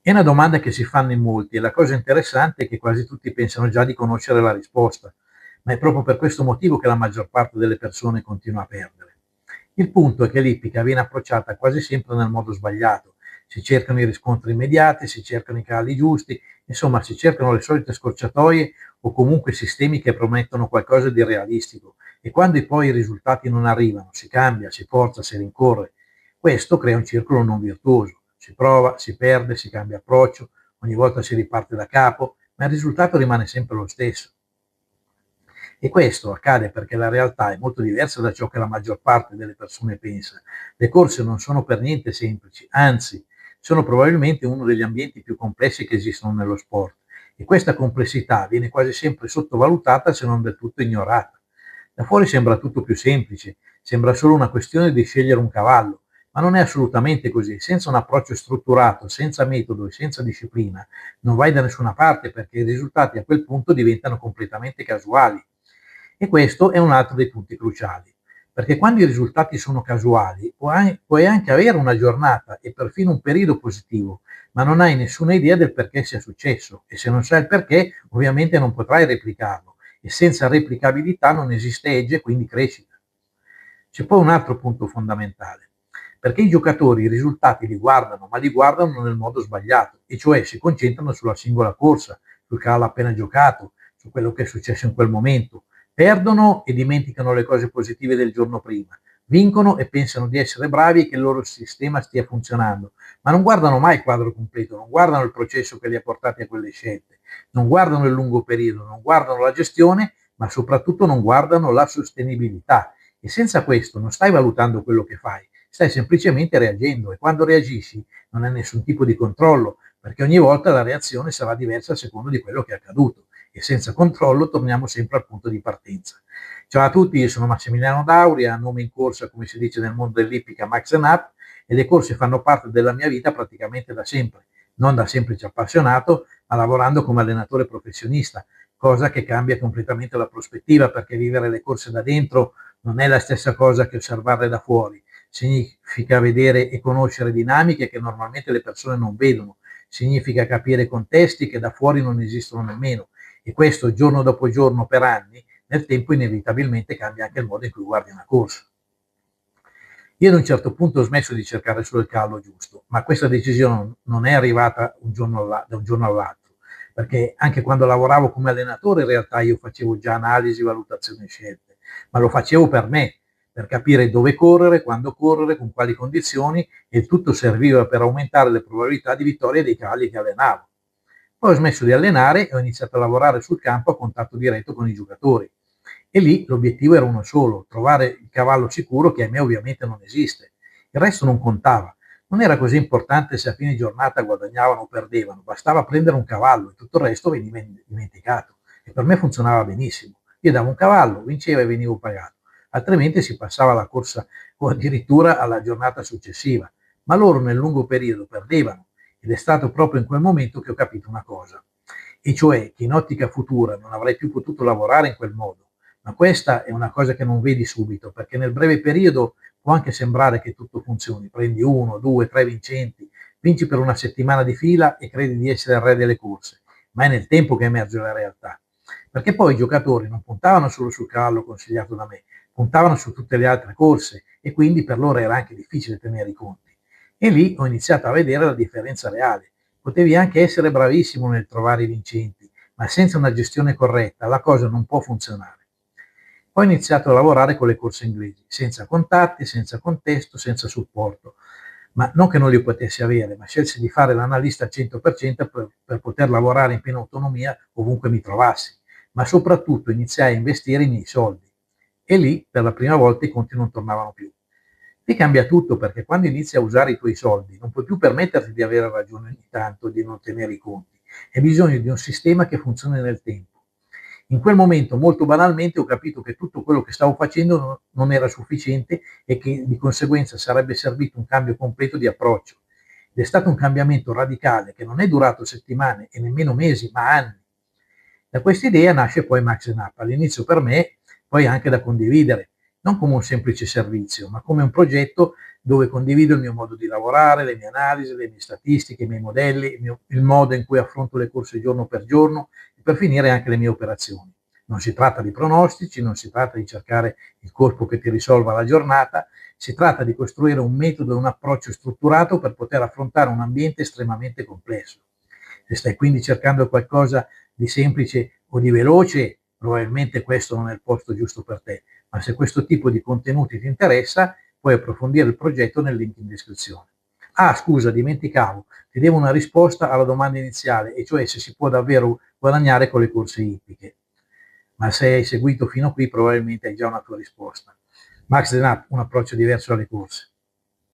È una domanda che si fanno in molti e la cosa interessante è che quasi tutti pensano già di conoscere la risposta, ma è proprio per questo motivo che la maggior parte delle persone continua a perdere. Il punto è che l'ippica viene approcciata quasi sempre nel modo sbagliato. Si cercano i riscontri immediati, si cercano i cavalli giusti, insomma si cercano le solite scorciatoie o comunque sistemi che promettono qualcosa di realistico e quando poi i risultati non arrivano, si cambia, si forza, si rincorre. Questo crea un circolo non virtuoso. Si prova, si perde, si cambia approccio, ogni volta si riparte da capo, ma il risultato rimane sempre lo stesso. E questo accade perché la realtà è molto diversa da ciò che la maggior parte delle persone pensa. Le corse non sono per niente semplici, anzi, sono probabilmente uno degli ambienti più complessi che esistono nello sport. E questa complessità viene quasi sempre sottovalutata se non del tutto ignorata. Da fuori sembra tutto più semplice, sembra solo una questione di scegliere un cavallo, ma non è assolutamente così. Senza un approccio strutturato, senza metodo e senza disciplina, non vai da nessuna parte perché i risultati a quel punto diventano completamente casuali. E questo è un altro dei punti cruciali, perché quando i risultati sono casuali puoi anche avere una giornata e perfino un periodo positivo, ma non hai nessuna idea del perché sia successo e se non sai il perché ovviamente non potrai replicarlo e senza replicabilità non esiste edge, quindi crescita. C'è poi un altro punto fondamentale, perché i giocatori i risultati li guardano, ma li guardano nel modo sbagliato, e cioè si concentrano sulla singola corsa, sul cavalo appena giocato, su quello che è successo in quel momento. Perdono e dimenticano le cose positive del giorno prima, vincono e pensano di essere bravi e che il loro sistema stia funzionando, ma non guardano mai il quadro completo, non guardano il processo che li ha portati a quelle scelte, non guardano il lungo periodo, non guardano la gestione, ma soprattutto non guardano la sostenibilità. E senza questo non stai valutando quello che fai, stai semplicemente reagendo e quando reagisci non hai nessun tipo di controllo, perché ogni volta la reazione sarà diversa a seconda di quello che è accaduto e senza controllo torniamo sempre al punto di partenza. Ciao a tutti, io sono Massimiliano Dauria, nome in corsa come si dice nel mondo dell'ippica Max Up e le corse fanno parte della mia vita praticamente da sempre, non da semplice appassionato, ma lavorando come allenatore professionista, cosa che cambia completamente la prospettiva perché vivere le corse da dentro non è la stessa cosa che osservarle da fuori, significa vedere e conoscere dinamiche che normalmente le persone non vedono, significa capire contesti che da fuori non esistono nemmeno e questo giorno dopo giorno per anni, nel tempo inevitabilmente cambia anche il modo in cui guardi una corsa. Io ad un certo punto ho smesso di cercare solo il cavallo giusto, ma questa decisione non è arrivata da un giorno all'altro, perché anche quando lavoravo come allenatore in realtà io facevo già analisi, valutazioni e scelte, ma lo facevo per me, per capire dove correre, quando correre, con quali condizioni e il tutto serviva per aumentare le probabilità di vittoria dei cavalli che allenavo. Poi ho smesso di allenare e ho iniziato a lavorare sul campo a contatto diretto con i giocatori. E lì l'obiettivo era uno solo, trovare il cavallo sicuro che a me ovviamente non esiste. Il resto non contava. Non era così importante se a fine giornata guadagnavano o perdevano, bastava prendere un cavallo e tutto il resto veniva dimenticato. E per me funzionava benissimo. Io davo un cavallo, vinceva e venivo pagato. Altrimenti si passava alla corsa o addirittura alla giornata successiva. Ma loro nel lungo periodo perdevano ed è stato proprio in quel momento che ho capito una cosa, e cioè che in ottica futura non avrei più potuto lavorare in quel modo. Ma questa è una cosa che non vedi subito, perché nel breve periodo può anche sembrare che tutto funzioni. Prendi uno, due, tre vincenti, vinci per una settimana di fila e credi di essere il re delle corse, ma è nel tempo che emerge la realtà. Perché poi i giocatori non puntavano solo sul cavallo consigliato da me, puntavano su tutte le altre corse e quindi per loro era anche difficile tenere i conti. E lì ho iniziato a vedere la differenza reale. Potevi anche essere bravissimo nel trovare i vincenti, ma senza una gestione corretta la cosa non può funzionare. Poi ho iniziato a lavorare con le corse inglesi, senza contatti, senza contesto, senza supporto. Ma non che non li potessi avere, ma scelsi di fare l'analista al 100% per poter lavorare in piena autonomia ovunque mi trovassi. Ma soprattutto iniziai a investire i miei soldi. E lì, per la prima volta, i conti non tornavano più. Lì cambia tutto perché quando inizi a usare i tuoi soldi non puoi più permetterti di avere ragione ogni tanto e di non tenere i conti. Hai bisogno di un sistema che funzioni nel tempo. In quel momento, molto banalmente, ho capito che tutto quello che stavo facendo non era sufficiente e che di conseguenza sarebbe servito un cambio completo di approccio. Ed è stato un cambiamento radicale che non è durato settimane e nemmeno mesi, ma anni. Da questa idea nasce poi Max Up, all'inizio per me, poi anche da condividere, non come un semplice servizio, ma come un progetto dove condivido il mio modo di lavorare, le mie analisi, le mie statistiche, i miei modelli, il modo in cui affronto le corse giorno per giorno e per finire anche le mie operazioni. Non si tratta di pronostici, non si tratta di cercare il corpo che ti risolva la giornata, si tratta di costruire un metodo e un approccio strutturato per poter affrontare un ambiente estremamente complesso. Se stai quindi cercando qualcosa di semplice o di veloce, probabilmente questo non è il posto giusto per te, ma se questo tipo di contenuti ti interessa, puoi approfondire il progetto nel link in descrizione. Ah, scusa, dimenticavo, ti devo una risposta alla domanda iniziale, e cioè se si può davvero guadagnare con le corse ippiche. Ma se hai seguito fino qui, probabilmente hai già una tua risposta. Max Denat, un approccio diverso alle corse.